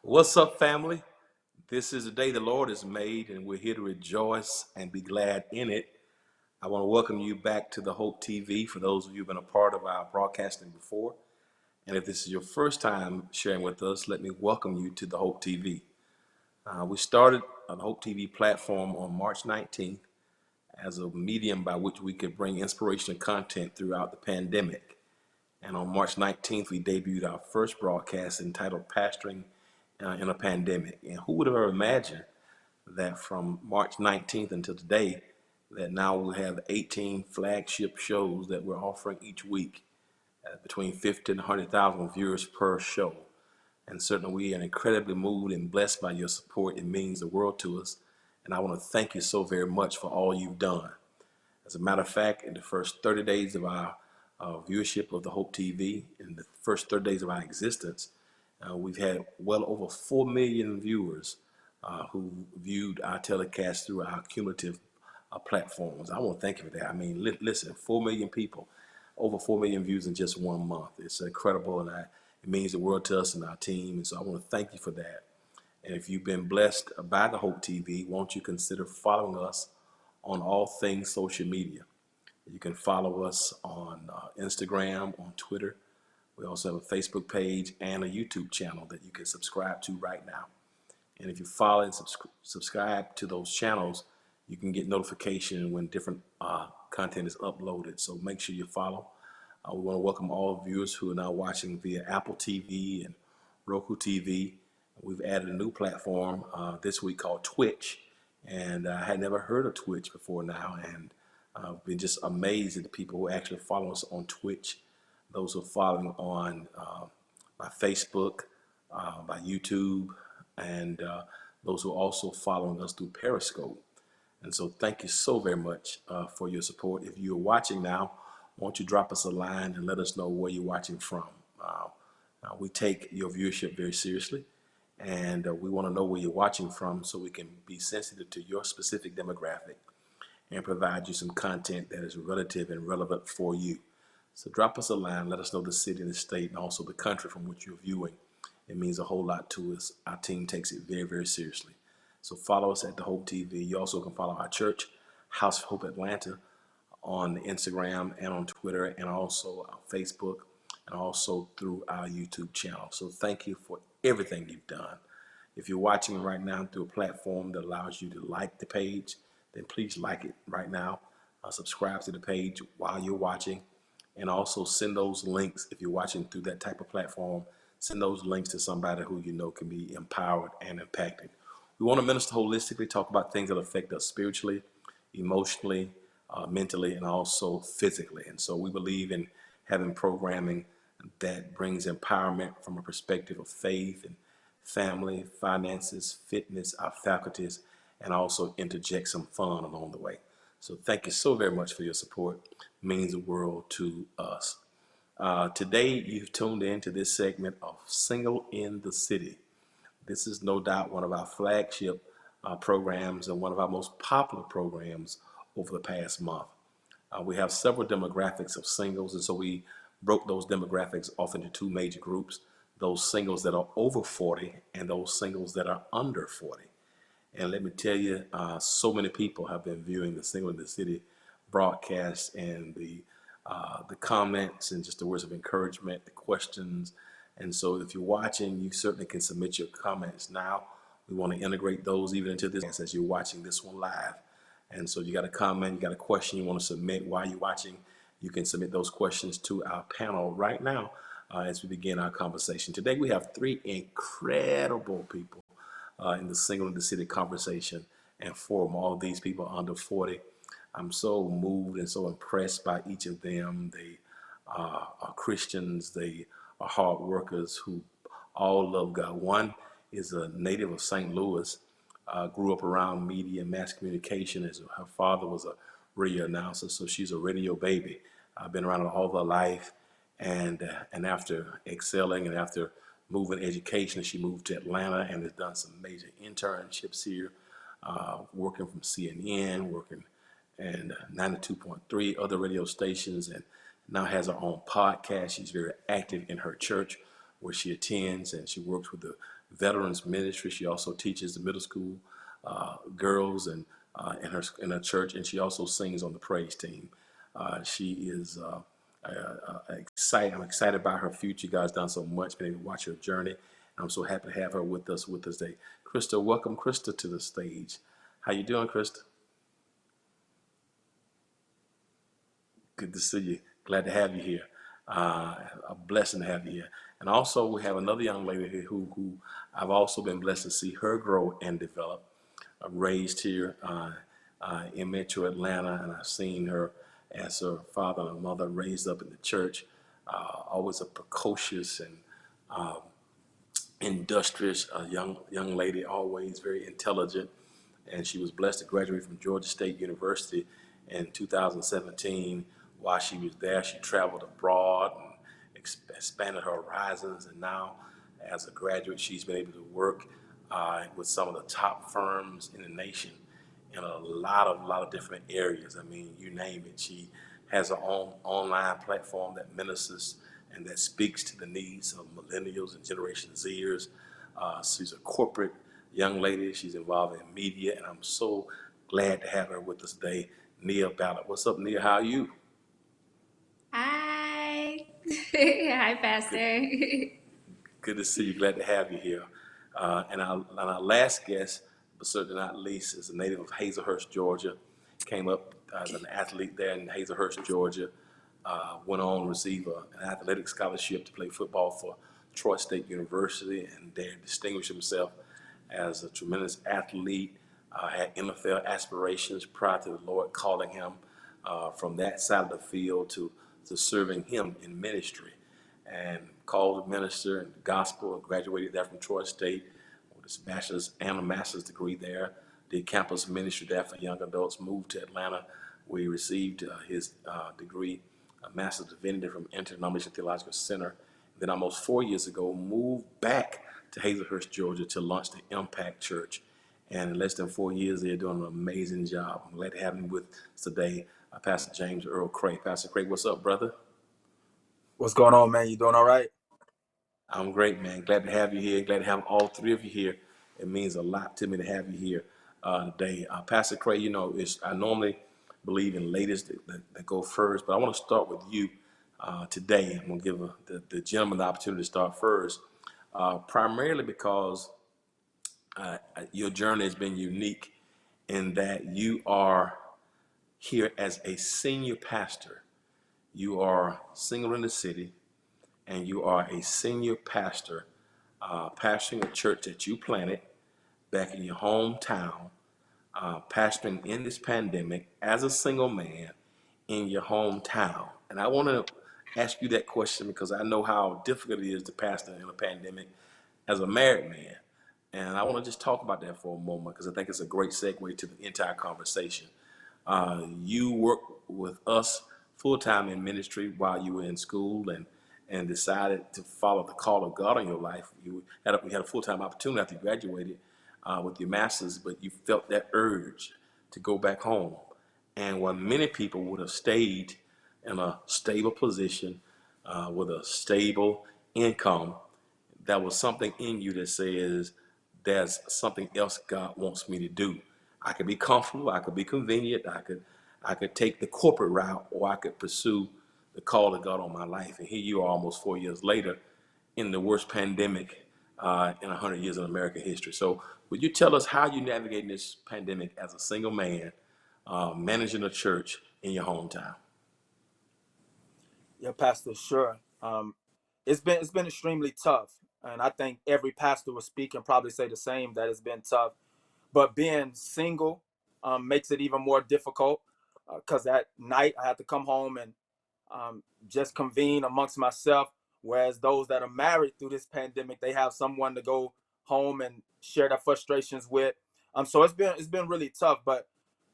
What's up, family? This is the day the Lord has made, and we're here to rejoice and be glad in it. I want to welcome you back to the Hope TV for those of you who've been a part of our broadcasting before. And if this is your first time sharing with us, let me welcome you to the Hope TV. We started the Hope TV platform on March 19th as a medium by which we could bring inspirational content throughout the pandemic. And on March 19th, we debuted our first broadcast entitled Pastoring in a Pandemic. And who would have ever imagined that from March 19th until today, that now we'll have 18 flagship shows that we're offering each week, between 50 and 100,000 viewers per show. And certainly we are incredibly moved and blessed by your support. It means the world to us. And I want to thank you so very much for all you've done. As a matter of fact, in the first 30 days of our viewership of the Hope TV, in the first 30 days of our existence, we've had well over 4 million viewers who viewed our telecast through our cumulative platforms. I want to thank you for that. I mean, listen, 4 million people, over 4 million views in just 1 month. It's incredible, and it means the world to us and our team. And so I want to thank you for that. And if you've been blessed by the Hope TV, won't you consider following us on all things social media? You can follow us on Instagram, on Twitter. We also have a Facebook page and a YouTube channel that you can subscribe to right now. And if you follow and subscribe to those channels, you can get notification when different content is uploaded. So make sure you follow. We want to welcome all viewers who are now watching via Apple TV and Roku TV. We've added a new platform this week called Twitch. And I had never heard of Twitch before now. And I've been just amazed at the people who actually follow us on Twitch, those who are following on by Facebook, by YouTube, and those who are also following us through Periscope. And so thank you so very much for your support. If you're watching now, won't you drop us a line and let us know where you're watching from. We take your viewership very seriously, and we want to know where you're watching from so we can be sensitive to your specific demographic and provide you some content that is relative and relevant for you. So drop us a line, let us know the city and the state and also the country from which you're viewing. It means a whole lot to us. Our team takes it very, very seriously. So follow us at the Hope TV. You also can follow our church, House of Hope Atlanta, on Instagram and on Twitter, and also on Facebook, and also through our YouTube channel. So thank you for everything you've done. If you're watching right now through a platform that allows you to like the page, then please like it right now. Subscribe to the page while you're watching, and also send those links. If you're watching through that type of platform, send those links to somebody who you know can be empowered and impacted. We want to minister holistically, talk about things that affect us spiritually, emotionally, mentally, and also physically. And so we believe in having programming that brings empowerment from a perspective of faith and family, finances, fitness, our faculties, and also interject some fun along the way. So thank you so very much for your support. It means the world to us. Today, you've tuned in to this segment of Single in the City. This is no doubt one of our flagship programs and one of our most popular programs over the past month. We have several demographics of singles, and so we broke those demographics off into two major groups: those singles that are over 40 and those singles that are under 40. And let me tell you, so many people have been viewing the Single in the City broadcast, and the comments and just the words of encouragement, the questions. And so if you're watching, you certainly can submit your comments now. We want to integrate those even into this as you're watching this one live. And so you got a comment, you got a question you want to submit while you're watching, you can submit those questions to our panel right now as we begin our conversation. Today we have three incredible people in the Single in the City conversation, and four of all of these people are under 40. I'm so moved and so impressed by each of them. They are Christians, they are hard workers who all love God. One is a native of St. Louis, grew up around media and mass communication, as her father was a radio announcer, so she's a radio baby. I've been around all of her life, and after excelling and after moving education, she moved to Atlanta and has done some major internships here, working from CNN, working and 92.3 other radio stations, and now has her own podcast. She's very active in her church where she attends, and she works with the veterans ministry. She also teaches the middle school girls and in her church, and she also sings on the praise team. She is excited. I'm excited about her future. God's done so much. Been able to watch her journey. I'm so happy to have her with us today. Krista, welcome Krista to the stage. How you doing, Krista? Good to see you. Glad to have you here. A blessing to have you here. And also we have another young lady here who I've also been blessed to see her grow and develop. Raised here in Metro Atlanta, and I've seen her as her father and mother raised up in the church. Always a precocious and industrious young lady, always very intelligent. And she was blessed to graduate from Georgia State University in 2017. While she was there, she traveled abroad and expanded her horizons. And now, as a graduate, she's been able to work with some of the top firms in the nation in a lot of different areas. I mean, you name it. She has her own online platform that ministers and that speaks to the needs of millennials and Generation Zers. She's a corporate young lady. She's involved in media, and I'm so glad to have her with us today. Nia Ballard. What's up, Nia? How are you? Hi. Hi, Good, Pastor. good to see you. Glad to have you here. And our last guest, but certainly not least, is a native of Hazelhurst, Georgia. Came up as an athlete there in Hazelhurst, Georgia. Went on to receive an athletic scholarship to play football for Troy State University, and there distinguished himself as a tremendous athlete. Had NFL aspirations prior to the Lord calling him from that side of the field to serving him in ministry, and called to minister in the gospel, and graduated there from Troy State with his bachelor's and a master's degree there. Did campus ministry there for young adults. Moved to Atlanta, where he received his degree, a master's of divinity from Interdenominational Theological Center. Then almost 4 years ago, moved back to Hazelhurst, Georgia, to launch the Impact Church. And in less than 4 years, they're doing an amazing job. I'm glad to have him with us today, Pastor James Earl CRAY. Pastor CRAY, what's up, brother? What's going on, man? You doing all right? I'm great, man. Glad to have you here. Glad to have all three of you here. It means a lot to me to have you here today. Pastor CRAY, I normally believe in ladies that go first, but I want to start with you today. I'm going to give the gentleman the opportunity to start first, primarily because your journey has been unique in that you are here as a senior pastor. You are single in the city, and you are a senior pastor, pastoring a church that you planted back in your hometown, pastoring in this pandemic as a single man in your hometown. And I want to ask you that question because I know how difficult it is to pastor in a pandemic as a married man. And I want to just talk about that for a moment because I think it's a great segue to the entire conversation. You worked with us full time in ministry while you were in school, and decided to follow the call of God on your life. You had a full time opportunity after you graduated with your master's, but you felt that urge to go back home. And while many people would have stayed in a stable position with a stable income, there was something in you that says, there's something else God wants me to do. I could be comfortable, I could be convenient, I could take the corporate route, or I could pursue the call of God on my life. And here you are almost 4 years later in the worst pandemic in 100 years of American history. So would you tell us how you navigating this pandemic as a single man, managing a church in your hometown? Yeah, Pastor, sure. It's been extremely tough, and I think every pastor will speak and probably say the same, that it's been tough. But being single makes it even more difficult because at night I have to come home and just convene amongst myself. Whereas those that are married through this pandemic, they have someone to go home and share their frustrations with. So it's been really tough. But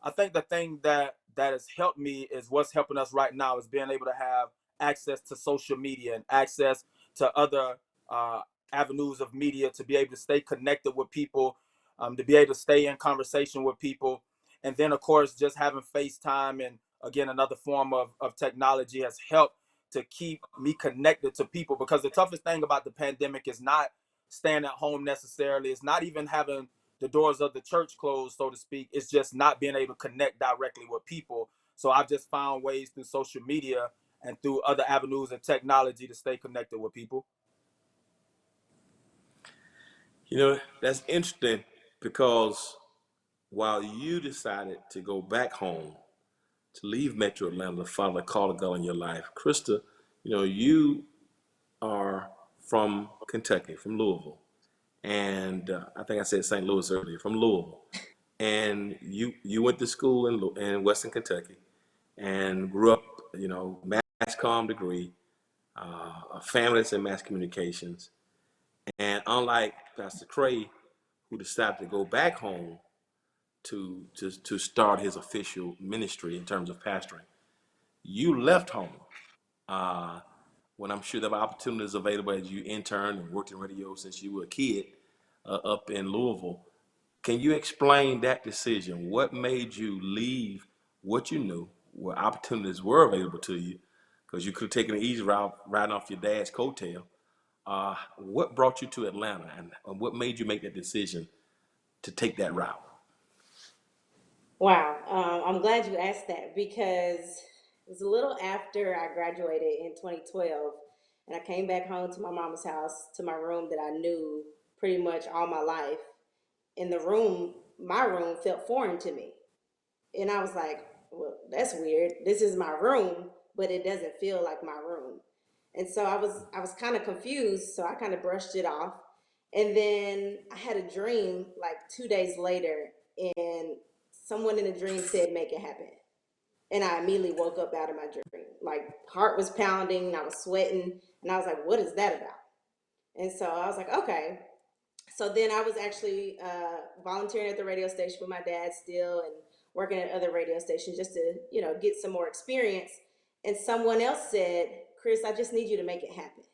I think the thing that has helped me is what's helping us right now is being able to have access to social media and access to other uh, avenues of media to be able to stay connected with people, to be able to stay in conversation with people. And then, of course, just having FaceTime and again, another form of technology has helped to keep me connected to people, because the toughest thing about the pandemic is not staying at home necessarily. It's not even having the doors of the church closed, so to speak. It's just not being able to connect directly with people. So I've just found ways through social media and through other avenues and technology to stay connected with people. You know, that's interesting because while you decided to go back home, to leave Metro Atlanta to follow the call of God in your life, Krista, you know, you are from Kentucky, from Louisville. And I think I said St. Louis earlier, from Louisville. And you went to school in Western Kentucky and grew up, you know, mass comm degree, a family that's in mass communications. And unlike Pastor CRAY, who decided to go back home to start his official ministry in terms of pastoring, you left home uh, when I'm sure there were opportunities available as you interned and worked in radio since you were a kid up in Louisville. Can you explain that decision? What made you leave what you knew, where opportunities were available to you, because you could have taken an easy route riding off your dad's coattail. What brought you to Atlanta, and what made you make that decision to take that route? Wow. I'm glad you asked that because it was a little after I graduated in 2012, and I came back home to my mama's house, to my room that I knew pretty much all my life. And my room felt foreign to me. And I was like, well, that's weird. This is my room, but it doesn't feel like my room. And so I was kind of confused, so I kind of brushed it off. And then I had a dream like 2 days later, and someone in the dream said, make it happen. And I immediately woke up out of my dream. Like, heart was pounding, I was sweating, and I was like, what is that about? And so I was like, okay. So then I was actually volunteering at the radio station with my dad still, and working at other radio stations just to, get some more experience. And someone else said, Chris, I just need you to make it happen.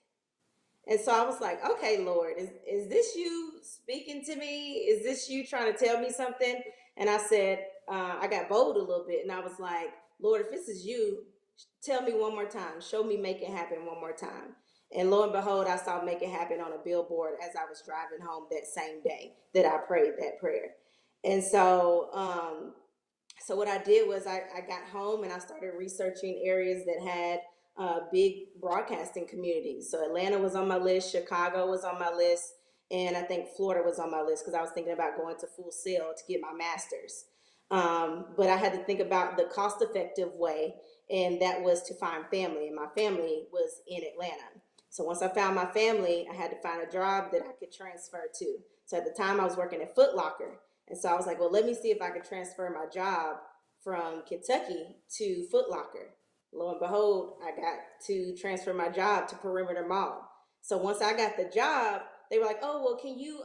And so I was like, okay, Lord, is this you speaking to me? Is this you trying to tell me something? And I said, I got bold a little bit, and I was like, Lord, if this is you, tell me one more time. Show me make it happen one more time. And lo and behold, I saw make it happen on a billboard as I was driving home that same day that I prayed that prayer. And so what I did was I got home and I started researching areas that had big broadcasting communities. So Atlanta was on my list, Chicago was on my list, and I think Florida was on my list because I was thinking about going to Full Sail to get my master's. But I had to think about the cost-effective way, and that was to find family, and my family was in Atlanta. So once I found my family, I had to find a job that I could transfer to. So at the time I was working at Foot Locker. And so I was like, well, let me see if I could transfer my job from Kentucky to Foot Locker. Lo and behold, I got to transfer my job to Perimeter Mall. So once I got the job, they were like, oh, well, can you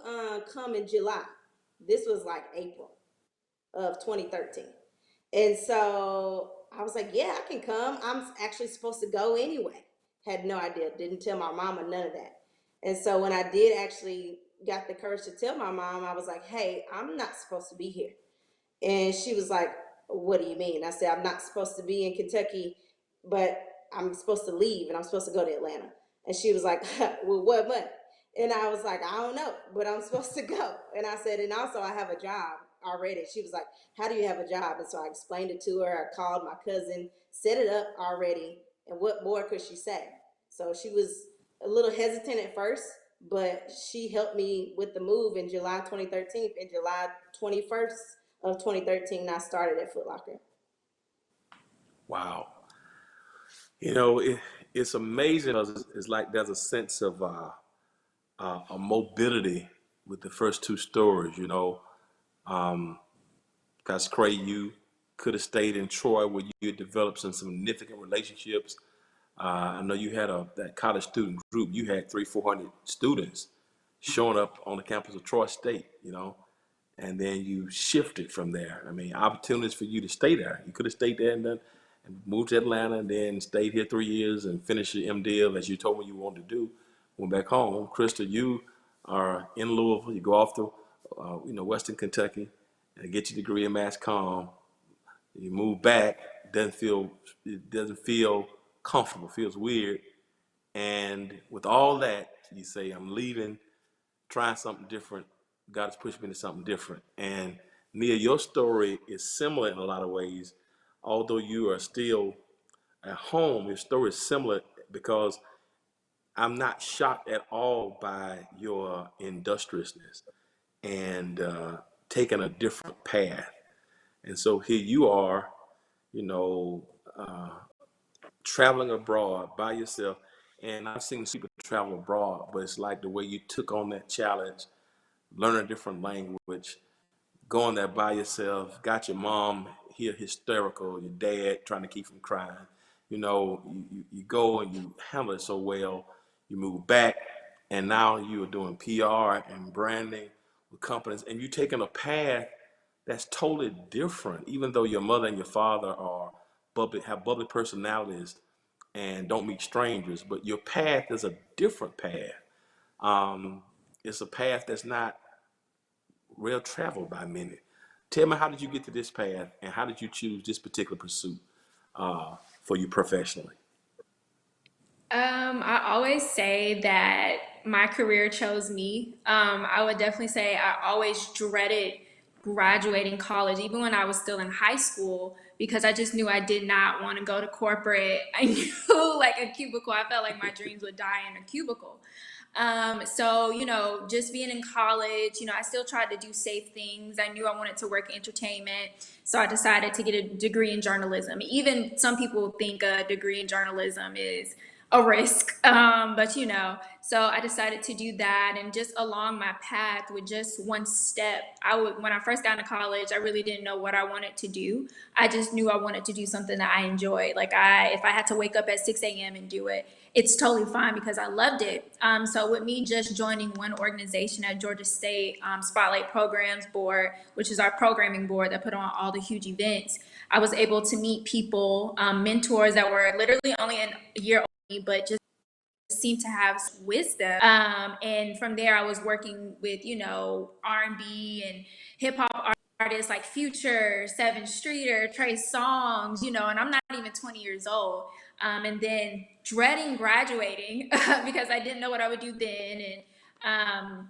come in July? This was like April of 2013. And so I was like, yeah, I can come. I'm actually supposed to go anyway. Had no idea. Didn't tell my mama none of that. And so when I did actually got the courage to tell my mom, I was like, hey, I'm not supposed to be here. And she was like, what do you mean? I said, I'm not supposed to be in Kentucky, but I'm supposed to leave and I'm supposed to go to Atlanta. And she was like, well, what money? And I was like, I don't know, but I'm supposed to go. And I said, and also I have a job already. She was like, how do you have a job? And so I explained it to her. I called my cousin, set it up already. And what more could she say? So she was a little hesitant at first, but she helped me with the move in July 2013. In July 21st of 2013, I started at Foot Locker. Wow. You know, it's amazing. It's like there's a sense of a mobility with the first two stories. You know, because CRAY, you could have stayed in Troy where you had developed some significant relationships. I know you had that college student group. You had 300-400 students showing up on the campus of Troy State. You know, and then you shifted from there. I mean, opportunities for you to stay there. You could have stayed there and then and moved to Atlanta and then stayed here 3 years and finished your MDiv as you told me you wanted to do. Went back home. Krista, you are in Louisville. You go off to Western Kentucky and get your degree in mass comm. You move back. It doesn't feel comfortable. Feels weird. And with all that, you say, I'm leaving trying something different. God has pushed me into something different. And Nia, your story is similar in a lot of ways. Although you are still at home, your story is similar because I'm not shocked at all by your industriousness and taking a different path. And so here you are, you know, uh, traveling abroad by yourself. And I've seen people travel abroad, but it's like the way you took on that challenge, learn a different language, going there by yourself, got your mom here hysterical, your dad trying to keep from crying. You know, you go and you handle it so well. You move back, and now you are doing PR and branding with companies, and you're taking a path that's totally different. Even though your mother and your father are bubbly, have bubbly personalities, and don't meet strangers, but your path is a different path. Um, it's a path that's not well traveled by many. Tell me, how did you get to this path, and how did you choose this particular pursuit for you professionally? I always say that my career chose me. I would definitely say I always dreaded graduating college, even when I was still in high school, because I just knew I did not want to go to corporate. I knew like a cubicle. I felt like my dreams would die in a cubicle. So, just being in college, I still tried to do safe things. I knew I wanted to work in entertainment. So I decided to get a degree in journalism. Even some people think a degree in journalism is a risk. So I decided to do that. And just along my path with just one step, when I first got into college, I really didn't know what I wanted to do. I just knew I wanted to do something that I enjoyed. Like if I had to wake up at 6 a.m. and do it, it's totally fine because I loved it. So with me just joining one organization at Georgia State, Spotlight Programs Board, which is our programming board that put on all the huge events, I was able to meet people, mentors that were literally only a year older, but just seemed to have wisdom. And from there, I was working with, R&B and hip hop artists like Future, Seven Streeter, Trey Songz, and I'm not even 20 years old. And then dreading graduating because I didn't know what I would do then. And,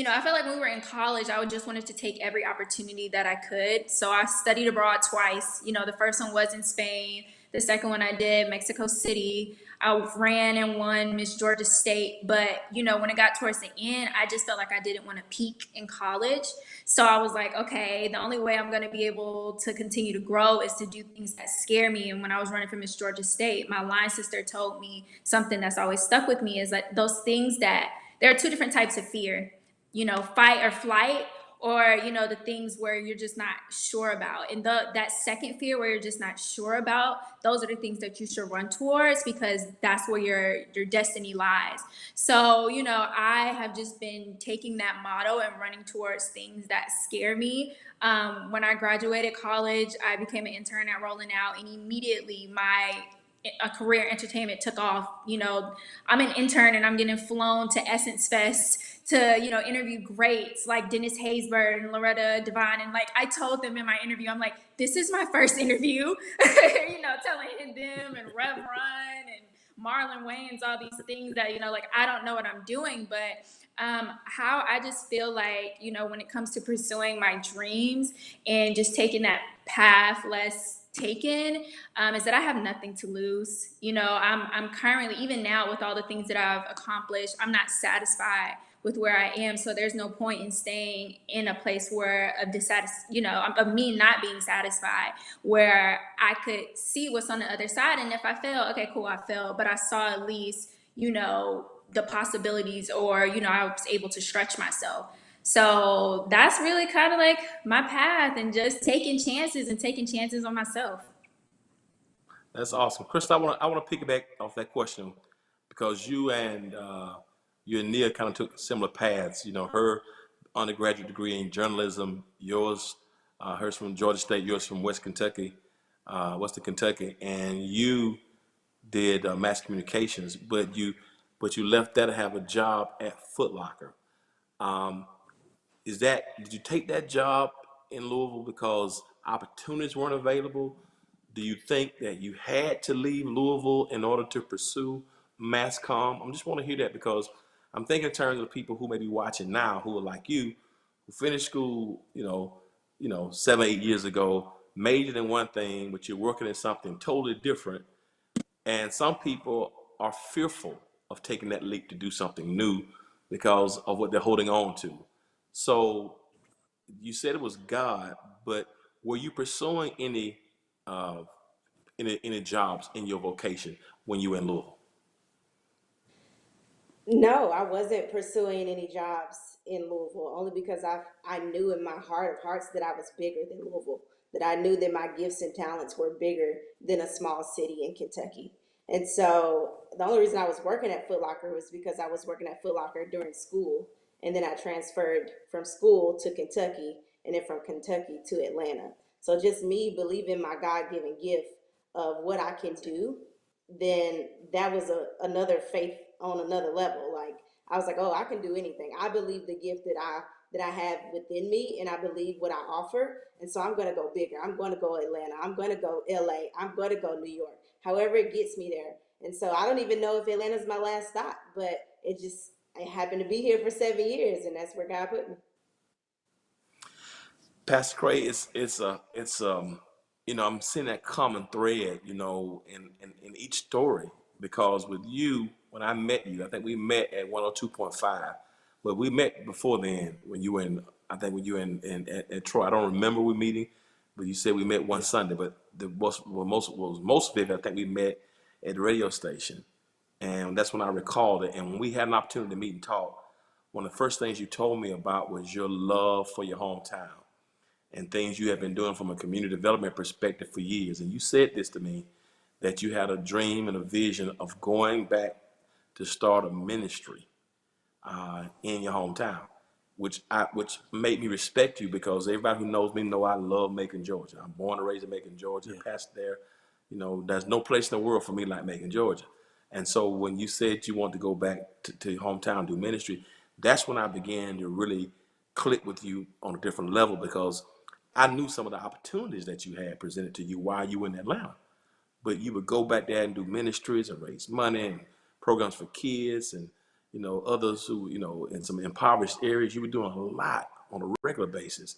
I felt like when we were in college, I would just wanted to take every opportunity that I could. So I studied abroad twice. The first one was in Spain. The second one I did Mexico City. I ran and won Miss Georgia State, but when it got towards the end, I just felt like I didn't want to peak in college. So I was like, okay, the only way I'm going to be able to continue to grow is to do things that scare me. And when I was running for Miss Georgia State, my line sister told me something that's always stuck with me is that those things that there are two different types of fear, fight or flight, or the things where you're just not sure about. And that second fear where you're just not sure about, those are the things that you should run towards because that's where your destiny lies. So I have just been taking that motto and running towards things that scare me. When I graduated college, I became an intern at Rolling Out, and immediately my a career in entertainment took off. I'm an intern and I'm getting flown to Essence Fest to, interview greats like Dennis Haysbert and Loretta Devine. And like I told them in my interview, I'm like, this is my first interview, telling them and Rev Run and Marlon Wayans, all these things that, like I don't know what I'm doing, but how I just feel like, when it comes to pursuing my dreams and just taking that path less taken, is that I have nothing to lose. I'm currently, even now with all the things that I've accomplished, I'm not satisfied with where I am. So there's no point in staying in a place where of me not being satisfied, where I could see what's on the other side. And if I fail, okay, cool, I failed, but I saw at least, the possibilities, or, I was able to stretch myself. So that's really kind of like my path, and just taking chances and taking chances on myself. That's awesome, Chris. I want to piggyback off that question because you and Nia kind of took similar paths. Her undergraduate degree in journalism, yours, hers from Georgia State, yours from Western Kentucky, and you did mass communications, but you left that to have a job at Foot Locker. Um, did you take that job in Louisville because opportunities weren't available? Do you think that you had to leave Louisville in order to pursue mass comm? I just want to hear that because I'm thinking in terms of the people who may be watching now who are like you, who finished school, 7, 8 years ago, majored in one thing, but you're working in something totally different. And some people are fearful of taking that leap to do something new because of what they're holding on to. So you said it was God, but were you pursuing uh, any jobs in your vocation when you were in Louisville? No, I wasn't pursuing any jobs in Louisville only because I knew in my heart of hearts that I was bigger than Louisville, that I knew that my gifts and talents were bigger than a small city in Kentucky. And so the only reason I was working at Foot Locker was because I was working at Foot Locker during school, and then I transferred from school to Kentucky, and then from Kentucky to Atlanta. So just me believing my God-given gift of what I can do, then that was another faith on another level. Like I was like, oh, I can do anything. I believe the gift that I have within me, and I believe what I offer. And so I'm going to go bigger. I'm going to go Atlanta. I'm going to go LA. I'm going to go New York. However it gets me there. And so I don't even know if Atlanta's my last stop, but I happened to be here for 7 years, and that's where God put me. Pastor Cray, I'm seeing that common thread, in each story, because with you, when I met you, I think we met at 102.5, but we met before then when you were at Troy. I don't remember we meeting, but you said we met one Sunday, but the most vivid, I think we met at the radio station, and that's when I recalled it. And when we had an opportunity to meet and talk, one of the first things you told me about was your love for your hometown and things you have been doing from a community development perspective for years. And you said this to me, that you had a dream and a vision of going back to start a ministry in your hometown, which made me respect you, because everybody who knows me know I love Macon, Georgia. I'm born and raised in Macon, Georgia, passed there. There's no place in the world for me like Macon, Georgia. And so when you said you want to go back to your hometown, do ministry, that's when I began to really click with you on a different level, because I knew some of the opportunities that you had presented to you while you were in Atlanta. But you would go back there and do ministries and raise money and programs for kids and, others who, in some impoverished areas. You were doing a lot on a regular basis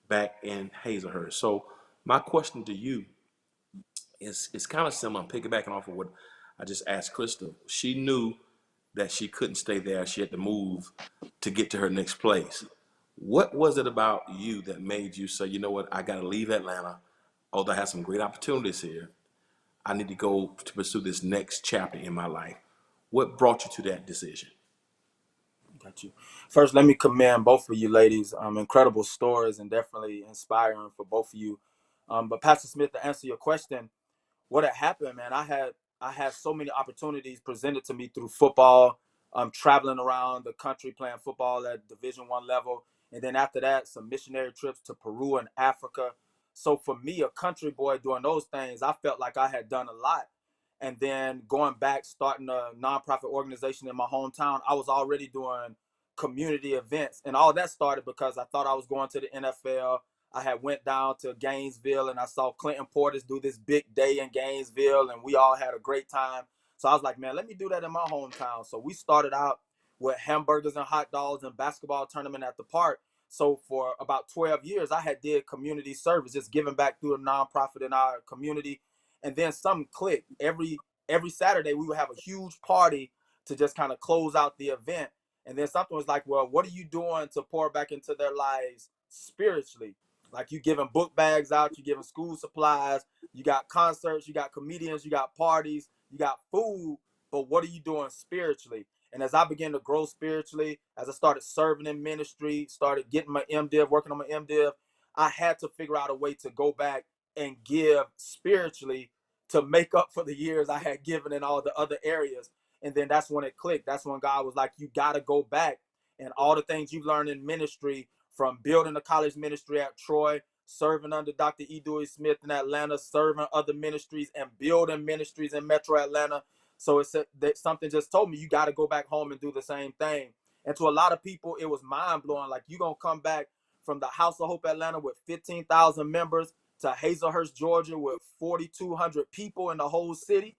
back in Hazelhurst. So my question to you is kind of similar. I'm piggybacking off of what I just asked Crystal. She knew that she couldn't stay there. She had to move to get to her next place. What was it about you that made you say, you know what, I got to leave Atlanta, although I have some great opportunities here. I need to go to pursue this next chapter in my life. What brought you to that decision? Got you. First, let me commend both of you ladies. Incredible stories and definitely inspiring for both of you. But Pastor Smith, to answer your question, what had happened, man, I had so many opportunities presented to me through football, traveling around the country playing football at Division I level, and then after that, some missionary trips to Peru and Africa. So for me, a country boy doing those things, I felt like I had done a lot. And then going back, starting a nonprofit organization in my hometown, I was already doing community events, and all that started because I thought I was going to the NFL. I had went down to Gainesville and I saw Clinton Portis do this big day in Gainesville, and we all had a great time. So I was like, man, let me do that in my hometown. So we started out with hamburgers and hot dogs and basketball tournament at the park. So for about 12 years, I had did community service, just giving back through a nonprofit in our community. And then something clicked. Every Saturday we would have a huge party to just kind of close out the event. And then something was like, well, what are you doing to pour back into their lives spiritually? Like, you giving book bags out, you giving school supplies, you got concerts, you got comedians, you got parties, you got food, but what are you doing spiritually? And as I began to grow spiritually, as I started serving in ministry, started getting my MDiv, working on my MDiv, I had to figure out a way to go back and give spiritually to make up for the years I had given in all the other areas. And then that's when it clicked. That's when God was like, you got to go back, and all the things you've learned in ministry, from building a college ministry at Troy, serving under Dr. E. Dewey Smith in Atlanta, serving other ministries and building ministries in Metro Atlanta. So it's that something just told me, you got to go back home and do the same thing. And to a lot of people, it was mind blowing. Like, you're going to come back from the House of Hope Atlanta with 15,000 members to Hazelhurst, Georgia with 4,200 people in the whole city.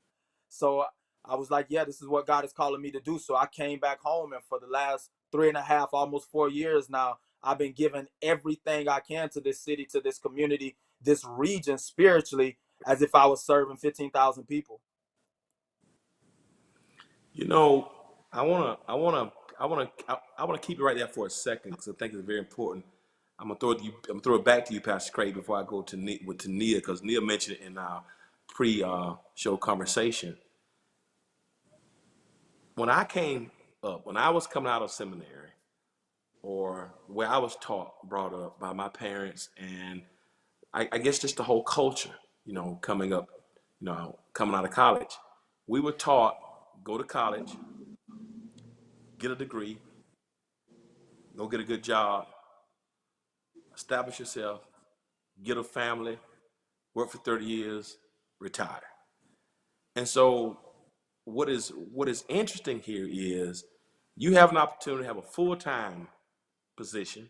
So I was like, yeah, this is what God is calling me to do. So I came back home, and for the last 3.5, almost 4 years now, I've been giving everything I can to this city, to this community, this region spiritually, as if I was serving 15,000 people. You know, I wanna keep it right there for a second because I think it's very important. I'm gonna throw it back to you, Pastor Craig, before I go to Nia, because Nia mentioned it in our pre-show conversation. When I came up, when I was coming out of seminary, or where I was brought up by my parents, and I guess just the whole culture, coming up, coming out of college, we were taught, go to college, get a degree, go get a good job, establish yourself, get a family, work for 30 years, retire. And so what is interesting here is you have an opportunity to have a full-time position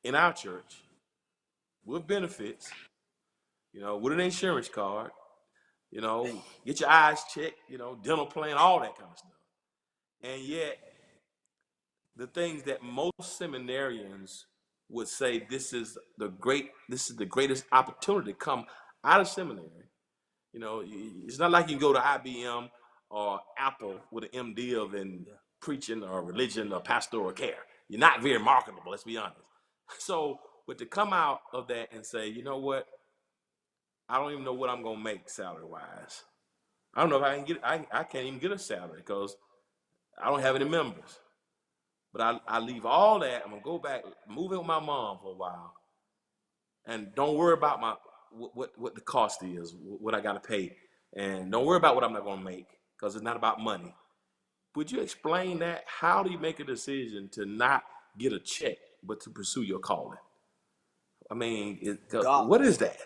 in our church with benefits, with an insurance card, get your eyes checked, dental plan, all that kind of stuff. And yet the things that most seminarians would say, this is the greatest opportunity to come out of seminary. It's not like you can go to IBM or Apple with an MDiv in preaching or religion or pastoral care. You're not very marketable, let's be honest. So, but to come out of that and say, you know what, I don't even know what I'm gonna make salary wise. I don't know if I can't even get a salary because I don't have any members. But I leave all that. I'm gonna go back, move in with my mom for a while, and don't worry about what the cost is, what I gotta pay, and don't worry about what I'm not gonna make because it's not about money. Would you explain that? How do you make a decision to not get a check but to pursue your calling? I mean, God. what is that?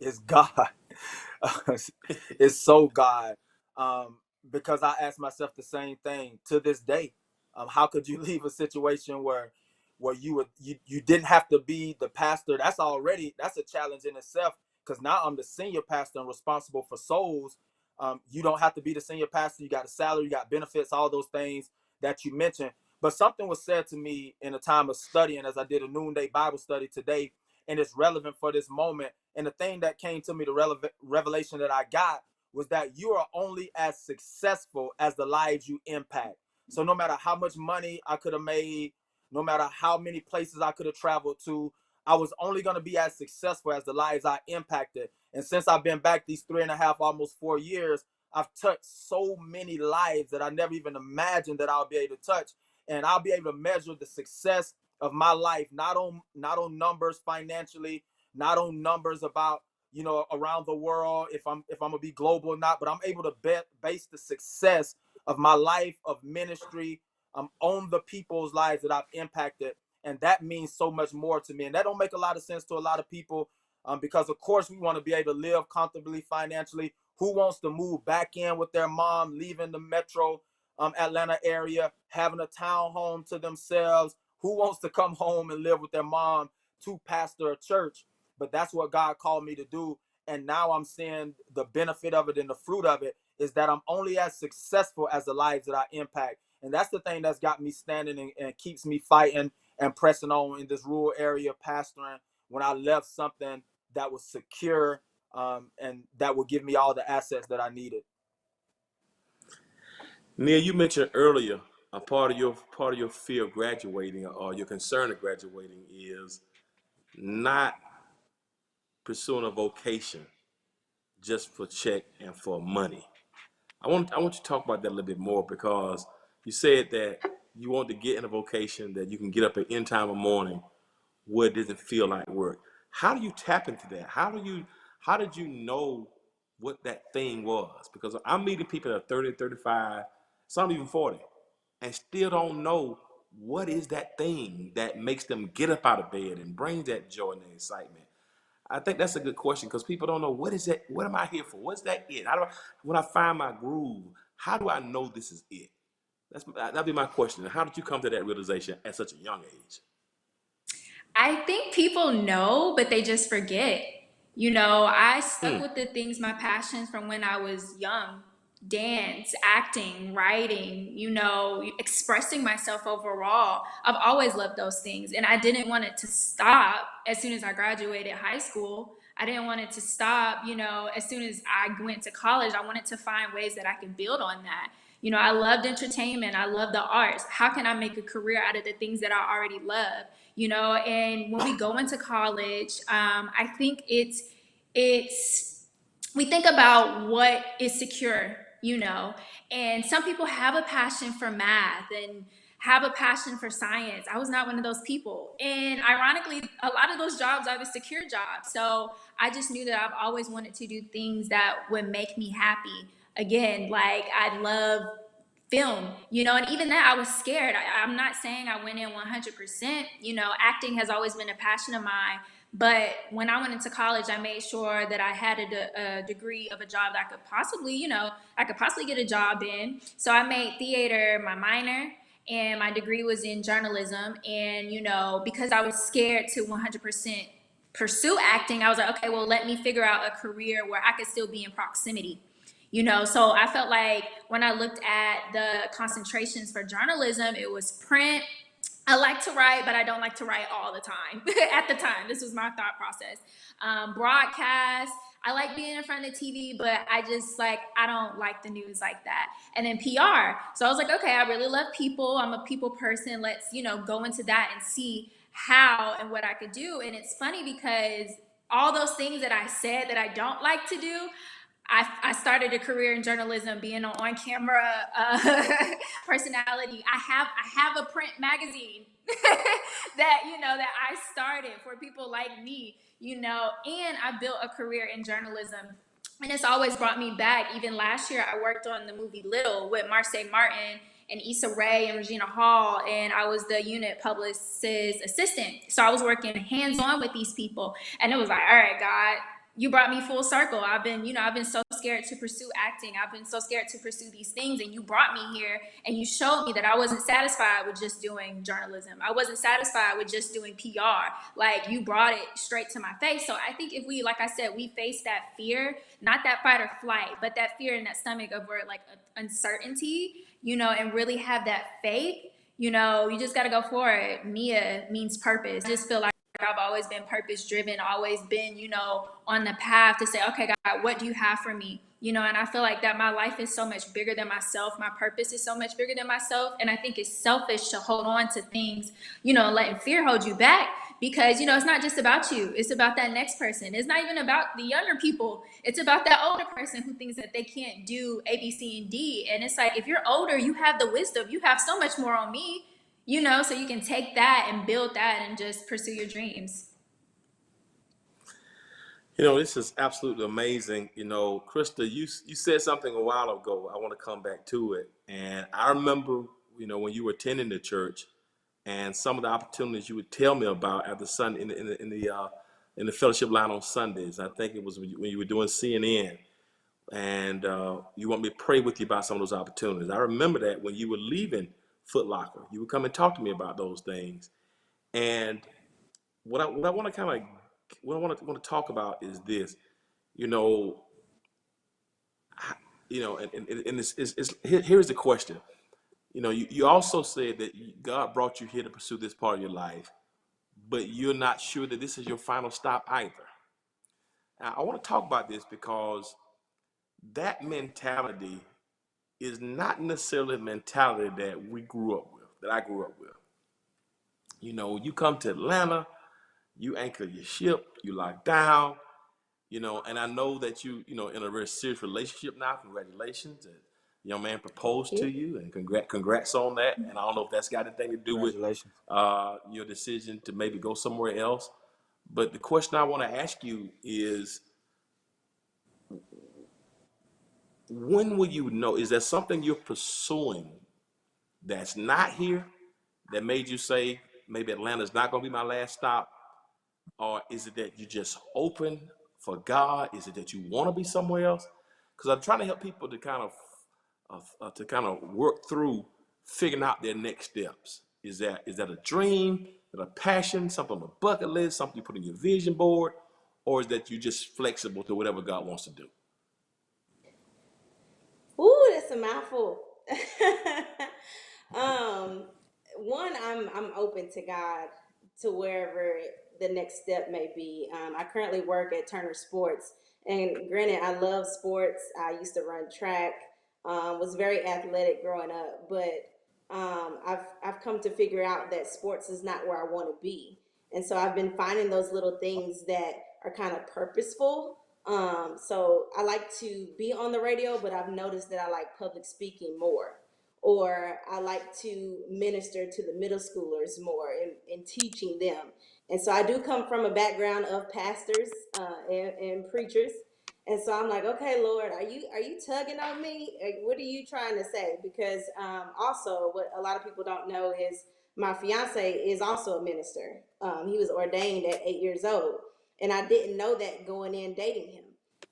It's God. It's so God. Because I ask myself the same thing to this day. How could you leave a situation where you didn't have to be the pastor? That's a challenge in itself. Because now I'm the senior pastor and responsible for souls. You don't have to be the senior pastor. You got a salary, you got benefits, all those things that you mentioned. But something was said to me in a time of studying, as I did a noonday Bible study today, and it's relevant for this moment. And the thing that came to me, the revelation that I got, was that you are only as successful as the lives you impact. So no matter how much money I could have made, no matter how many places I could have traveled to, I was only going to be as successful as the lives I impacted. And since I've been back these 3.5, almost 4 years, I've touched so many lives that I never even imagined that I'll be able to touch. And I'll be able to measure the success of my life, not on numbers financially, not on numbers about around the world, if I'm gonna be global or not, but I'm able to base the success of my life of ministry on the people's lives that I've impacted. And that means so much more to me, and that don't make a lot of sense to a lot of people, because of course we want to be able to live comfortably financially. Who wants to move back in with their mom, leaving the metro Atlanta area, having a town home to themselves? Who wants to come home and live with their mom to pastor a church? But that's what God called me to do. And now I'm seeing the benefit of it, and the fruit of it is that I'm only as successful as the lives that I impact. And that's the thing that's got me standing and keeps me fighting and pressing on in this rural area pastoring, when I left something that was secure, and that would give me all the assets that I needed. Neil, you mentioned earlier a part of your fear of graduating, or your concern of graduating, is not pursuing a vocation just for check and for money. I want you to talk about that a little bit more, because you said that you want to get in a vocation that you can get up at any time of morning where it doesn't feel like work. How do you tap into that? How did you know what that thing was? Because I'm meeting people that are 30, 35, some even 40, and still don't know what is that thing that makes them get up out of bed and brings that joy and that excitement. I think that's a good question, because people don't know, what is it? What am I here for? What's that it? When I find my groove, how do I know this is it? That'd be my question. How did you come to that realization at such a young age? I think people know, but they just forget. I stuck Hmm. with the things, my passions from when I was young. dance, acting, writing, expressing myself overall. I've always loved those things. And I didn't want it to stop as soon as I graduated high school. I didn't want it to stop, as soon as I went to college. I wanted to find ways that I could build on that. I loved entertainment. I love the arts. How can I make a career out of the things that I already love? And when we go into college, I think it's we think about what is secure, and some people have a passion for math and have a passion for science. I was not one of those people. And ironically, a lot of those jobs are the secure jobs. So I just knew that I've always wanted to do things that would make me happy. Again, like I love film, and even that I was scared. I'm not saying I went in 100%. Acting has always been a passion of mine. But when I went into college, I made sure that I had a degree of a job that I could possibly get a job in. So I made theater my minor, and my degree was in journalism. And, because I was scared to 100% pursue acting, I was like, okay, well, let me figure out a career where I could still be in proximity. So I felt like when I looked at the concentrations for journalism, it was print. I like to write, but I don't like to write all the time. At the time, this was my thought process. Broadcast, I like being in front of the TV, but I don't like the news like that. And then PR. So I was like, okay, I really love people. I'm a people person. Let's, go into that and see how and what I could do. And it's funny because all those things that I said that I don't like to do, I started a career in journalism, being an on-camera personality. I have a print magazine that I started for people like me, and I built a career in journalism. And it's always brought me back. Even last year, I worked on the movie Little with Marseille Martin and Issa Rae and Regina Hall, and I was the unit publicist assistant. So I was working hands-on with these people, and it was like, all right, God, you brought me full circle. I've been so scared to pursue acting. I've been so scared to pursue these things. And you brought me here and you showed me that I wasn't satisfied with just doing journalism. I wasn't satisfied with just doing PR. Like, you brought it straight to my face. So I think if we, like I said, we face that fear, not that fight or flight, but that fear in that stomach of where like uncertainty, and really have that faith, you just got to go for it. Mia means purpose. I just feel like I've always been purpose driven, always been, on the path to say, okay, God, what do you have for me? And I feel like that my life is so much bigger than myself. My purpose is so much bigger than myself. And I think it's selfish to hold on to things, letting fear hold you back, because, it's not just about you. It's about that next person. It's not even about the younger people. It's about that older person who thinks that they can't do A, B, C, and D. And it's like, if you're older, you have the wisdom. You have so much more on me. So you can take that and build that and just pursue your dreams. This is absolutely amazing. Krista, you said something a while ago. I want to come back to it. And I remember, when you were attending the church and some of the opportunities you would tell me about at the Sunday in the fellowship line on Sundays. I think it was when you were doing CNN, and you want me to pray with you about some of those opportunities. I remember that when you were leaving Foot Locker, you would come and talk to me about those things. And what I want to talk about is this, and here's the question. You also said that God brought you here to pursue this part of your life, but you're not sure that this is your final stop either. Now, I want to talk about this because that mentality is not necessarily a mentality that we grew up with, that I grew up with. You come to Atlanta, you anchor your ship, you lock down, and I know that in a very serious relationship now. Congratulations. The young man proposed to you, and congrats on that. And I don't know if that's got anything to do with your decision to maybe go somewhere else. But the question I want to ask you is, when will you know? Is there something you're pursuing that's not here that made you say, maybe Atlanta's not going to be my last stop? Or is it that you just open for God? Is it that you want to be somewhere else? Because I'm trying to help people to kind of work through figuring out their next steps. Is that a dream, is that a passion, something on the bucket list, something you put in your vision board, or is that you just flexible to whatever God wants to do? Ooh, That's a mouthful. um, One, I'm open to God to wherever the next step may be. I currently work at Turner Sports, and granted, I love sports. I used to run track, was very athletic growing up, but I've come to figure out that sports is not where I want to be, and so I've been finding those little things that are kind of purposeful. So I like to be on the radio, but I've noticed that I like public speaking more, or I like to minister to the middle schoolers more and teaching them. And so I do come from a background of pastors and preachers. And so I'm like, okay, Lord, are you tugging on me? What are you trying to say? Because also, what a lot of people don't know is my fiance is also a minister. He was ordained at 8 years old, and I didn't know that going in dating him.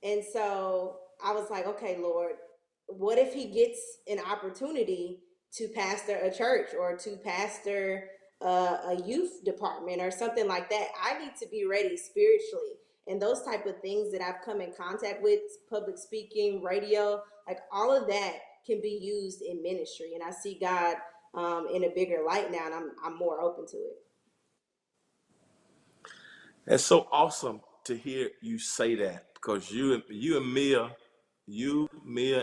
And so I was like, okay, Lord, what if he gets an opportunity to pastor a church or to pastor a youth department or something like that? I need to be ready spiritually, and those type of things that I've come in contact with, public speaking, radio, like all of that can be used in ministry, and I see God in a bigger light now, and I'm more open to it. It's so awesome to hear you say that because Mia,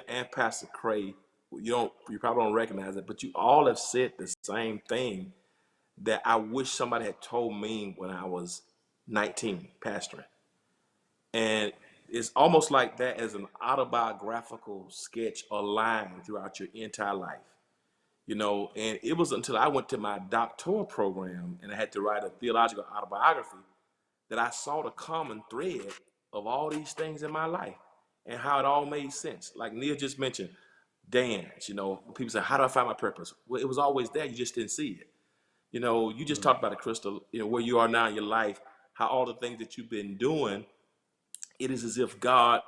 and Pastor Cray, you probably don't recognize it, but you all have said the same thing that I wish somebody had told me when I was 19, pastoring. And it's almost like that as an autobiographical sketch or line throughout your entire life. And it was until I went to my doctoral program and I had to write a theological autobiography that I saw the common thread of all these things in my life and how it all made sense. Like Neil just mentioned, dance, people say, how do I find my purpose? Well, it was always there, you just didn't see it. You just talked about it, Crystal, where you are now in your life, how all the things that you've been doing, it is as if God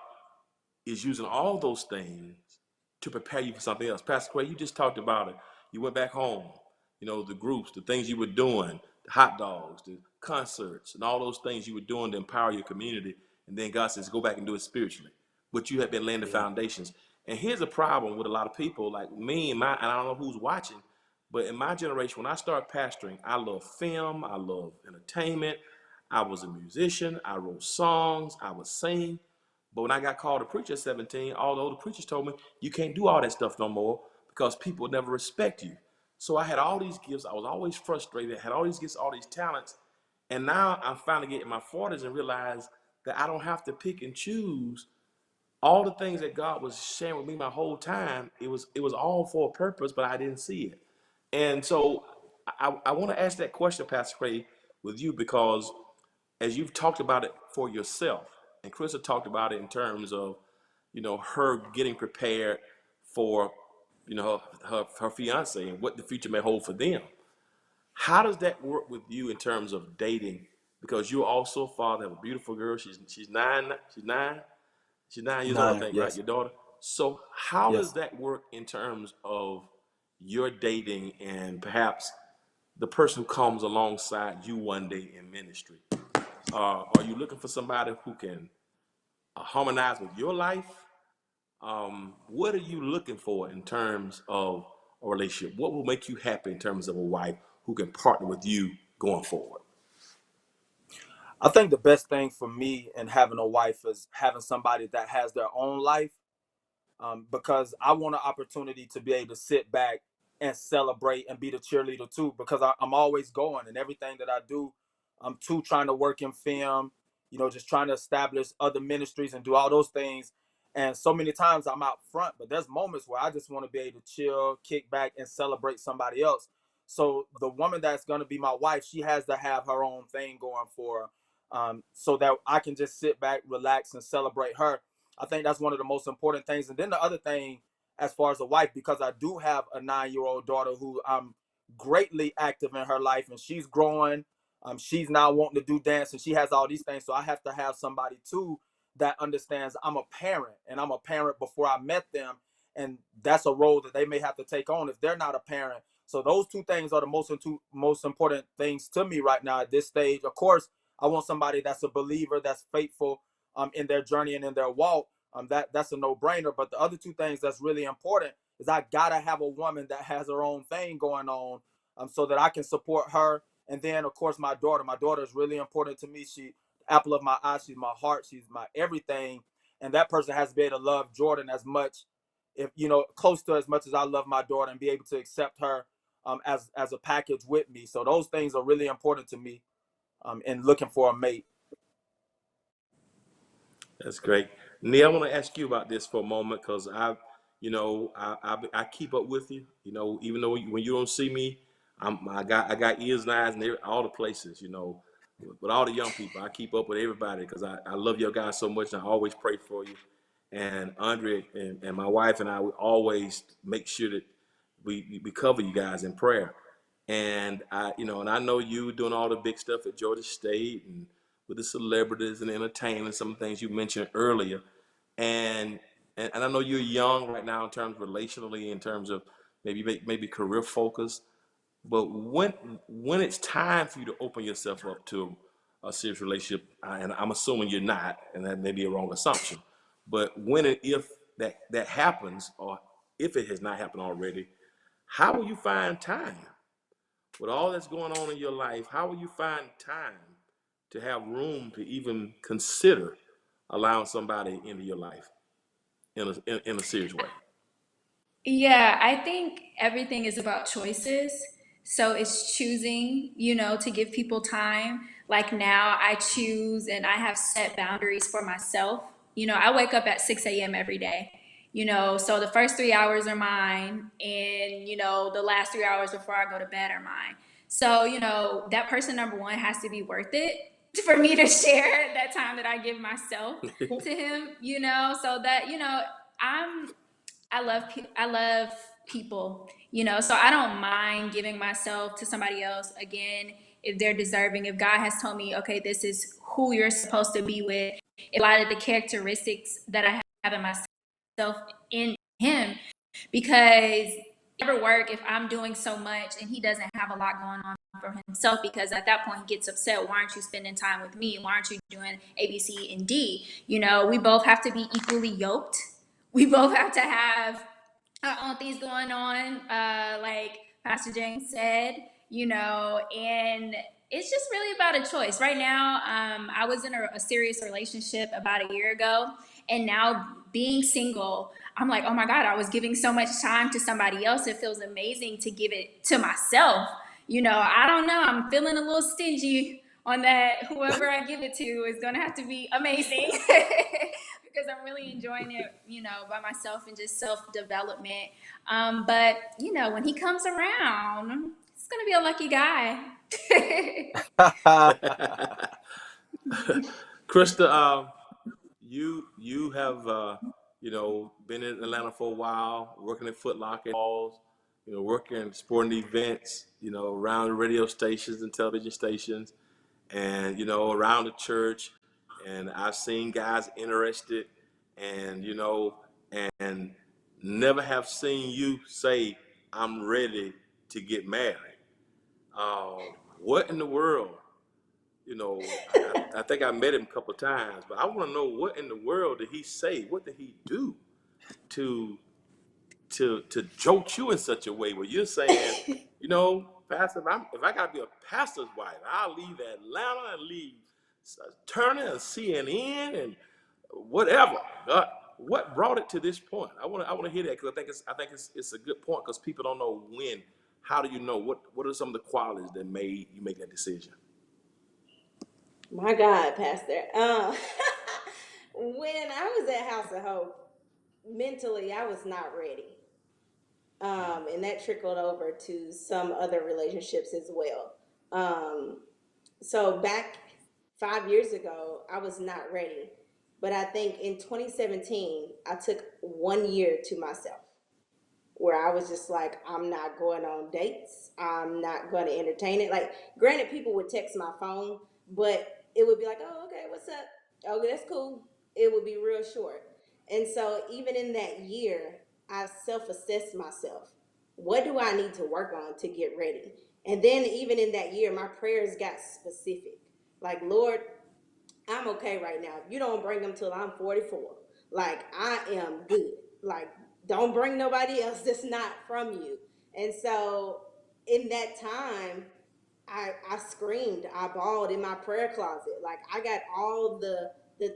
is using all those things to prepare you for something else. Pastor Quay, you just talked about it. You went back home, the groups, the things you were doing, the hot dogs, the concerts, and all those things you were doing to empower your community. And then God says, go back and do it spiritually. But you have been laying the Yeah. foundations. And here's a problem with a lot of people like me and I don't know who's watching, but in my generation, when I started pastoring, I love film, I love entertainment. I was a musician, I wrote songs, I would sing. But when I got called to preach at 17, all the older preachers told me, you can't do all that stuff no more because people never respect you. So I had all these gifts. I was always frustrated, had all these gifts, all these talents. And now I'm finally getting in my 40s and realize that I don't have to pick and choose all the things that God was sharing with me my whole time. It was all for a purpose, but I didn't see it. And so I want to ask that question, Pastor Craig, with you because as you've talked about it for yourself, and Krista talked about it in terms of, her getting prepared for, her fiance and what the future may hold for them. How does that work with you in terms of dating? Because you're also a father, have a beautiful girl. She's 9 years old, I 9, think, right? yes, Your daughter. So how does yes. that work in terms of your dating and perhaps the person who comes alongside you one day in ministry? Are you looking for somebody who can harmonize with your life? What are you looking for in terms of a relationship? What will make you happy in terms of a wife who can partner with you going forward? I think the best thing for me in having a wife is having somebody that has their own life, because I want an opportunity to be able to sit back and celebrate and be the cheerleader too, because I'm always going and everything that I do, I'm too trying to work in film, just trying to establish other ministries and do all those things. And so many times I'm out front, but there's moments where I just want to be able to chill, kick back, and celebrate somebody else. So the woman that's going to be my wife, she has to have her own thing going for her, so that I can just sit back, relax, and celebrate her. I think that's one of the most important things. And then the other thing, as far as a wife, because I do have a 9-year-old daughter who I'm greatly active in her life, and she's growing. She's now wanting to do dance, and she has all these things. So I have to have somebody too that understands I'm a parent, and I'm a parent before I met them, and that's a role that they may have to take on if they're not a parent. So those two things are the most important things to me right now at this stage. Of course, I want somebody that's a believer, that's faithful in their journey and in their walk. that's a no-brainer. But the other two things that's really important is I gotta have a woman that has her own thing going on, so that I can support her. And then of course my daughter. My daughter is really important to me. She apple of my eye. She's my heart. She's my everything. And that person has to be able to love Jordan as much, if close to as much as I love my daughter, and be able to accept her as a package with me. So those things are really important to me in looking for a mate. That's great. Neil, I want to ask you about this for a moment because I keep up with you. Even though when you don't see me, I got ears and eyes and all the places. With all the young people, I keep up with everybody because I love your guys so much and I always pray for you. And Andre and my wife and I, we always make sure that we cover you guys in prayer. And I know you doing all the big stuff at Georgia State and with the celebrities and entertainment, some of the things you mentioned earlier. And and I know you're young right now in terms of relationally, in terms of maybe career focus. But when it's time for you to open yourself up to a serious relationship, and I'm assuming you're not, and that may be a wrong assumption, but when and if that happens, or if it has not happened already, how will you find time with all that's going on in your life? How will you find time to have room to even consider allowing somebody into your life in a serious way? Yeah, I think everything is about choices. So it's choosing, to give people time. Like now, I choose and I have set boundaries for myself. I wake up at 6 a.m. every day. So the first 3 hours are mine, and the last 3 hours before I go to bed are mine. So that person number one has to be worth it for me to share that time that I give myself to him. So that I'm I love people, so I don't mind giving myself to somebody else again if they're deserving. If God has told me, okay, this is who you're supposed to be with, if a lot of the characteristics that I have in myself in him, because it never work if I'm doing so much and he doesn't have a lot going on for himself, because at that point he gets upset. Why aren't you spending time with me? Why aren't you doing A, B, C, and D? We both have to be equally yoked. We both have to have our own things going on, like Pastor James said, and it's just really about a choice. Right now, I was in a serious relationship about a year ago, and now being single, I'm like, oh my God, I was giving so much time to somebody else. It feels amazing to give it to myself. I don't know, I'm feeling a little stingy on that. Whoever I give it to is going to have to be amazing. Because I'm really enjoying it, by myself and just self-development. But, when he comes around, it's going to be a lucky guy. Krista, you have been in Atlanta for a while, working at Foot Locker, working in sporting events, around the radio stations and television stations, and around the church. And I've seen guys interested, and and never have seen you say, "I'm ready to get married." What in the world? I think I met him a couple of times, but I want to know, what in the world did he say? What did he do to to jolt you in such a way where you're saying, Pastor, if I got to be a pastor's wife, I'll leave Atlanta and leave Turner and CNN and whatever. What brought it to this point? I want to hear that, because I think it's a good point, because people don't know when. How do you know? What are some of the qualities that made you make that decision? My God, Pastor. When I was at House of Hope, mentally I was not ready. And that trickled over to some other relationships as well. Um, so back 5 years ago, I was not ready. But I think in 2017, I took 1 year to myself where I was just like, I'm not going on dates. I'm not going to entertain it. Like, granted, people would text my phone, but it would be like, oh, okay, what's up? Oh, that's cool. It would be real short. And so, even in that year, I self assessed myself. What do I need to work on to get ready? And then, even in that year, my prayers got specific. Like, Lord, I'm okay right now. If you don't bring them till I'm 44, Like, I am good. Like, don't bring nobody else that's not from you. And so in that time, I screamed, I bawled in my prayer closet. Like, I got all the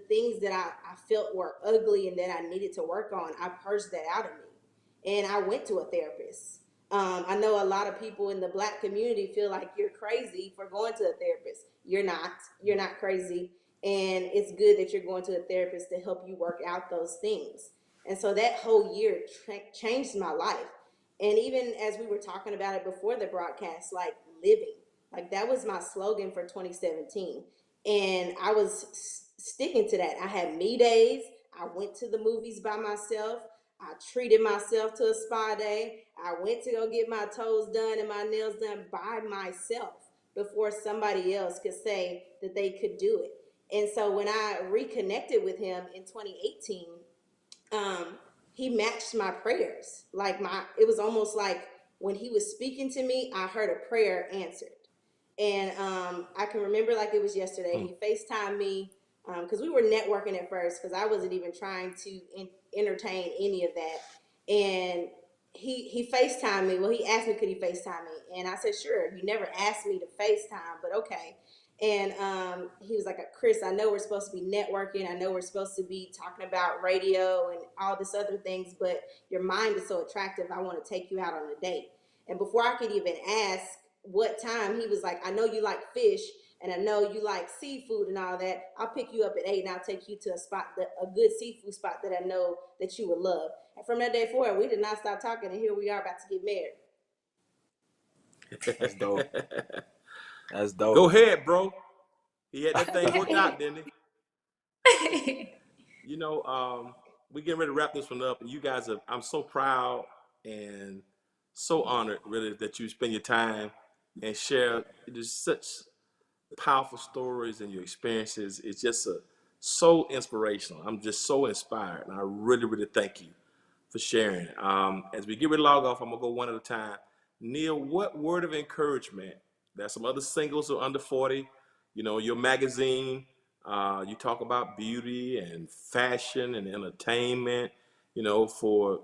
things that I felt were ugly and that I needed to work on. I purged that out of me. And I went to a therapist. I know a lot of people in the Black community feel like you're crazy for going to a therapist. You're not. You're not crazy. And it's good that you're going to a therapist to help you work out those things. And so that whole year changed my life. And even as we were talking about it before the broadcast, like living, like that was my slogan for 2017. And I was sticking to that. I had me days. I went to the movies by myself. I treated myself to a spa day. I went to go get my toes done and my nails done by myself before somebody else could say that they could do it. And so when I reconnected with him in 2018, um, he matched my prayers. Like, it was almost like when he was speaking to me, I heard a prayer answered. And I can remember like it was yesterday. He FaceTimed me because we were networking at first because I wasn't even trying to entertain any of that. And he FaceTimed me. Well, he asked me, could he FaceTime me? And I said, sure. You never asked me to FaceTime, but okay. And he was like, Chris, I know we're supposed to be networking. I know we're supposed to be talking about radio and all this other things, but your mind is so attractive. I want to take you out on a date. And before I could even ask what time, he was like, I know you like fish and I know you like seafood and all that. I'll pick you up at 8 and I'll take you to a good seafood spot that I know that you would love. And from that day forward, we did not stop talking, and here we are about to get married. That's dope. That's dope. Go ahead, bro. He had that thing worked out, didn't he? You know, we're getting ready to wrap this one up, and you guys I'm so proud and so honored, really, that you spend your time and share just such powerful stories and your experiences. It's just so inspirational. I'm just so inspired, and I really, really thank you for sharing. As we get ready to log off, I'm gonna go one at a time. Neil, what word of encouragement? There's some other singles who are under 40. You know, your magazine, you talk about beauty and fashion and entertainment, you know, for,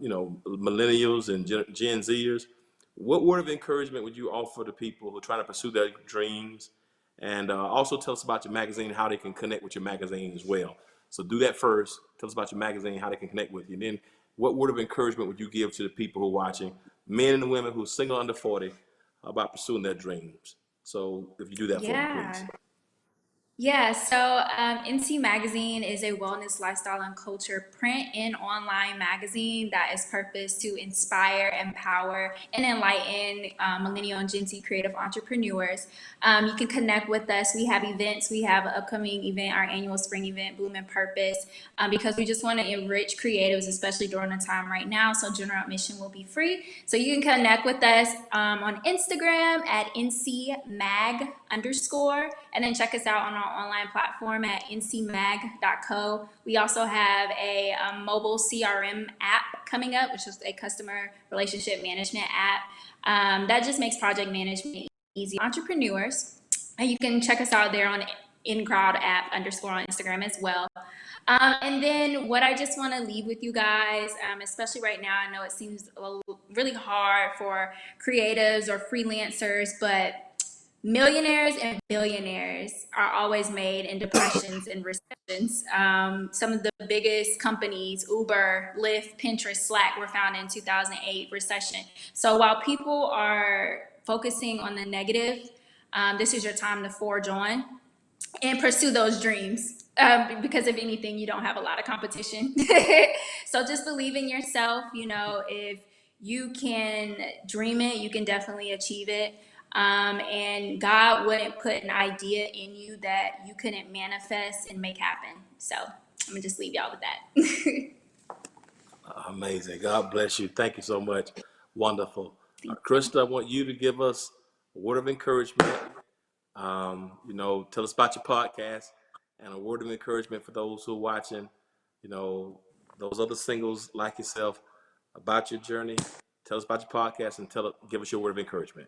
you know, millennials and Gen Zers. What word of encouragement would you offer to people who are trying to pursue their dreams? And also tell us about your magazine, how they can connect with your magazine as well. So do that first. Tell us about your magazine, how they can connect with you. And then what word of encouragement would you give to the people who are watching, men and women who are single under 40, about pursuing their dreams? So if you do that for me, please. Yeah, so NC Magazine is a wellness, lifestyle, and culture print and online magazine that is purposed to inspire, empower, and enlighten millennial and Gen Z creative entrepreneurs. You can connect with us. We have events. We have an upcoming event, our annual spring event, Bloom and Purpose, because we just want to enrich creatives, especially during the time right now. So general admission will be free. So you can connect with us on Instagram at ncmag_, and then check us out on our online platform at ncmag.co. We also have a mobile CRM app coming up, which is a customer relationship management app that just makes project management easy for entrepreneurs. And you can check us out there on InCrowdApp_ on Instagram as well. And then what I just want to leave with you guys, especially right now, I know it seems really hard for creatives or freelancers, but millionaires and billionaires are always made in depressions and recessions. Some of the biggest companies, Uber, Lyft, Pinterest, Slack, were founded in 2008 recession. So while people are focusing on the negative, this is your time to forge on and pursue those dreams. Because if anything, you don't have a lot of competition. So just believe in yourself. You know, if you can dream it, you can definitely achieve it. And God wouldn't put an idea in you that you couldn't manifest and make happen. So I'm gonna just leave y'all with that. Amazing. God bless you. Thank you so much. Wonderful. Krista, I want you to give us a word of encouragement. You know, tell us about your podcast and a word of encouragement for those who are watching, you know, those other singles like yourself, about your journey. Tell us about your podcast and give us your word of encouragement.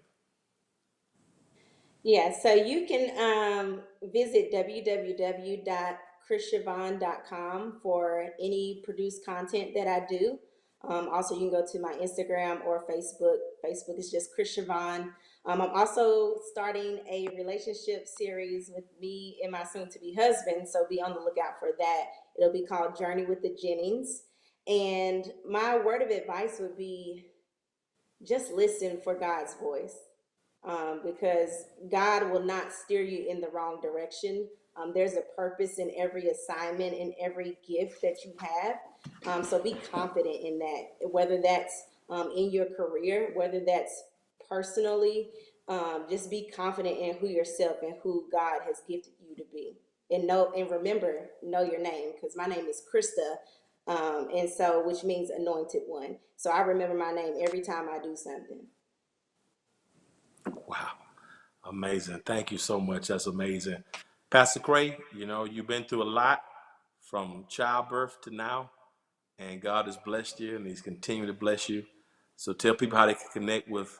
Yeah, so you can visit www.cray, chrissiobhan.com for any produced content that I do. Also, you can go to my Instagram or Facebook. Facebook is just Chris Siobhan. I'm also starting a relationship series with me and my soon-to-be husband, so be on the lookout for that. It'll be called Journey with the Jennings. And my word of advice would be just listen for God's voice, because God will not steer you in the wrong direction. There's a purpose in every assignment and every gift that you have. So be confident in that, whether that's in your career, whether that's personally. Just be confident in who yourself and who God has gifted you to be. And remember, know your name, because my name is Krista, and so, which means anointed one. So I remember my name every time I do something. Wow. Amazing. Thank you so much. That's amazing. Pastor CRAY, you know, you've been through a lot from childbirth to now, and God has blessed you and he's continuing to bless you. So tell people how they can connect with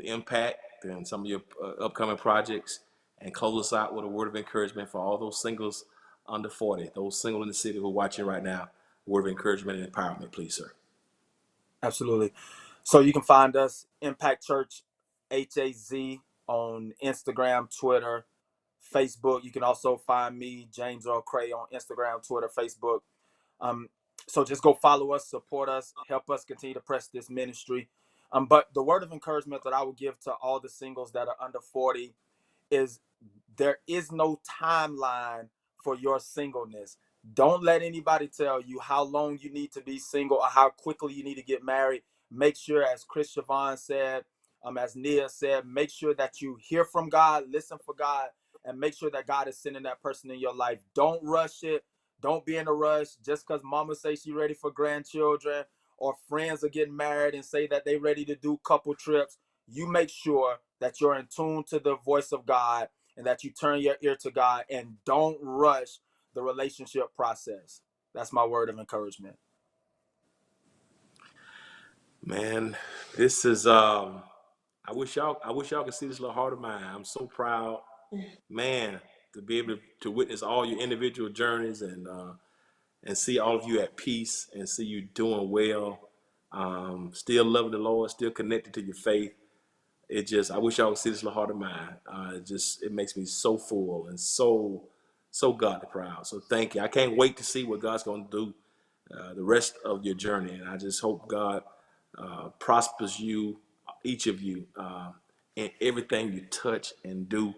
Impact and some of your upcoming projects, and close us out with a word of encouragement for all those singles under 40, those single in the city who are watching right now. Word of encouragement and empowerment, please, sir. Absolutely. So you can find us Impact Church HAZ on Instagram, Twitter, Facebook. You can also find me, James Earl Cray, on Instagram, Twitter, Facebook. So just go follow us, support us, help us continue to press this ministry. But the word of encouragement that I would give to all the singles that are under 40 is there is no timeline for your singleness. Don't let anybody tell you how long you need to be single or how quickly you need to get married. Make sure, as Chris Siobhan said, as Nia said, make sure that you hear from God, listen for God, and make sure that God is sending that person in your life. Don't rush it. Don't be in a rush just because mama says she's ready for grandchildren, or friends are getting married and say that they're ready to do couple trips. You make sure that you're in tune to the voice of God and that you turn your ear to God, and don't rush the relationship process. That's my word of encouragement. Man, this is I wish y'all could see this little heart of mine. I'm so proud, man, to be able to witness all your individual journeys, and see all of you at peace, and see you doing well, still loving the Lord, still connected to your faith. It just, I wish y'all could see this little heart of mine. It makes me so full and so godly proud. So thank you. I can't wait to see what God's going to do the rest of your journey, and I just hope God prospers you, each of you, in everything you touch and do.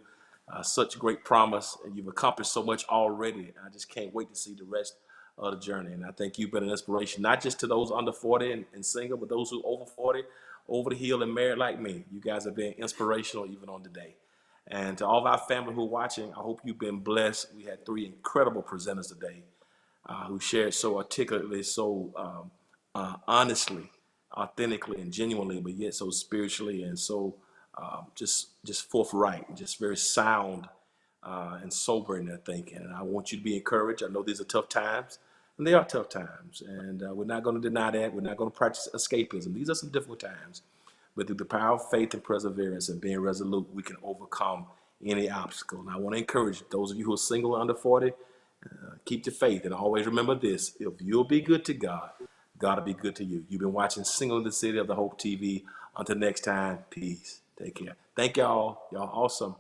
Such great promise, and you've accomplished so much already. I just can't wait to see the rest of the journey. And I think you've been an inspiration, not just to those under 40 and single, but those who over 40, over the hill and married like me. You guys have been inspirational even on today. And to all of our family who are watching, I hope you've been blessed. We had 3 incredible presenters today, who shared so articulately, so honestly, authentically, and genuinely, but yet so spiritually and so just forthright, just very sound and sober in their thinking. And I want you to be encouraged. I know these are tough times, and they are tough times, and we're not going to deny that. We're not going to practice escapism. These are some difficult times, but through the power of faith and perseverance and being resolute, we can overcome any obstacle. And I want to encourage those of you who are single under 40, keep the faith, and always remember this: if you'll be good to God, God will be good to you. You've been watching Single in the City of the Hope TV. Until next time, peace. Take care. Thank y'all. Y'all awesome.